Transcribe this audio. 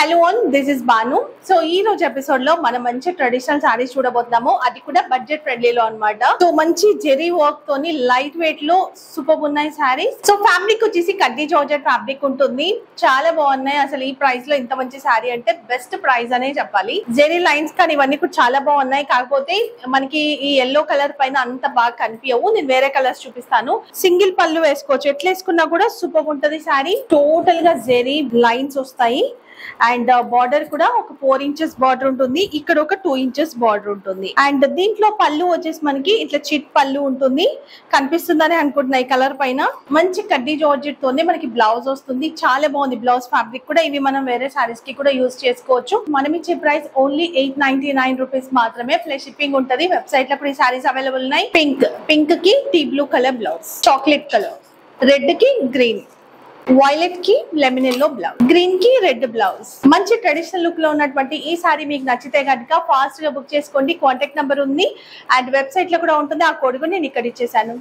Hello on this is Banu. So ఈ రోజు episode లో మనం మంచి ట్రెడిషనల్ సారీస్ చూడబోతున్నాము. అది కూడా బడ్జెట్ ఫ్రెండ్లీలో అన్నమాట. సో మంచి జెరీ వర్క్ తోని లైట్ వెయిట్ లో సూపర్ ఉన్నాయి సారీస్. సో ఫ్యాబ్రిక్ వచ్చేసి కడ్డీ జార్జెట్ ఫ్యాబ్రిక్ ఉంటుంది. చాలా బాగున్నాయి. అసలు ఈ ప్రైస్ లో ఇంత మంచి సారీ అంటే బెస్ట్ ప్రైస్ అనే చెప్పాలి. జెరీ లైన్స్ కానీ ఇవన్నీ కూడా చాలా బాగున్నాయి. కాకపోతే మనకి ఈ ఎల్లో కలర్ పైన అంత బాగా కనిపించవు. నేను వేరే కలర్స్ చూపిస్తాను. సింగిల్ పళ్ళు వేసుకోవచ్చు. ఎట్లా వేసుకున్నా కూడా సూపర్ ఉంటది సారీ. టోటల్ గా జెరీ లైన్స్ వస్తాయి. అండ్ బార్డర్ కూడా ఒక 4 ఇంచెస్ బార్డర్ ఉంటుంది. ఇక్కడ ఒక 2 ఇంచెస్ బార్డర్ ఉంటుంది. అండ్ దీంట్లో పళ్ళు వచ్చేసి మనకి ఇట్లా చిట్ పళ్ళు ఉంటుంది. కనిపిస్తుందని అనుకుంటున్నా ఈ కలర్ పైన. మంచి కడ్డీ జార్జెట్ తోనే మనకి బ్లౌజ్ వస్తుంది. చాలా బాగుంది బ్లౌజ్ ఫ్యాబ్రిక్ కూడా. ఇవి మనం వేరే సారీస్ కి కూడా యూజ్ చేసుకోవచ్చు. మనం ఇచ్చే ప్రైస్ ఓన్లీ 899 రూపీస్ మాత్రమే. ప్లస్ షిప్పింగ్ ఉంటుంది. వెబ్సైట్ లో కూడా ఈ సారీస్ అవైలబుల్ ఉన్నాయి. పింక్ కి టీ blue colour blouse, chocolate colour, red కి గ్రీన్, వైలెట్ కి లెమన్ ఎల్లో బ్లౌజ్, గ్రీన్ కి రెడ్ బ్లౌజ్. మంచి ట్రెడిషనల్ లుక్ లో ఉన్నటువంటి ఈ సారీ మీకు నచ్చితే కనుక ఫాస్ట్ గా బుక్ చేసుకోండి. కాంటాక్ట్ నెంబర్ ఉంది అండ్ వెబ్సైట్ లో కూడా ఉంటుంది. ఆ కోడ్ కూడా నేను ఇక్కడ ఇచ్చేసాను.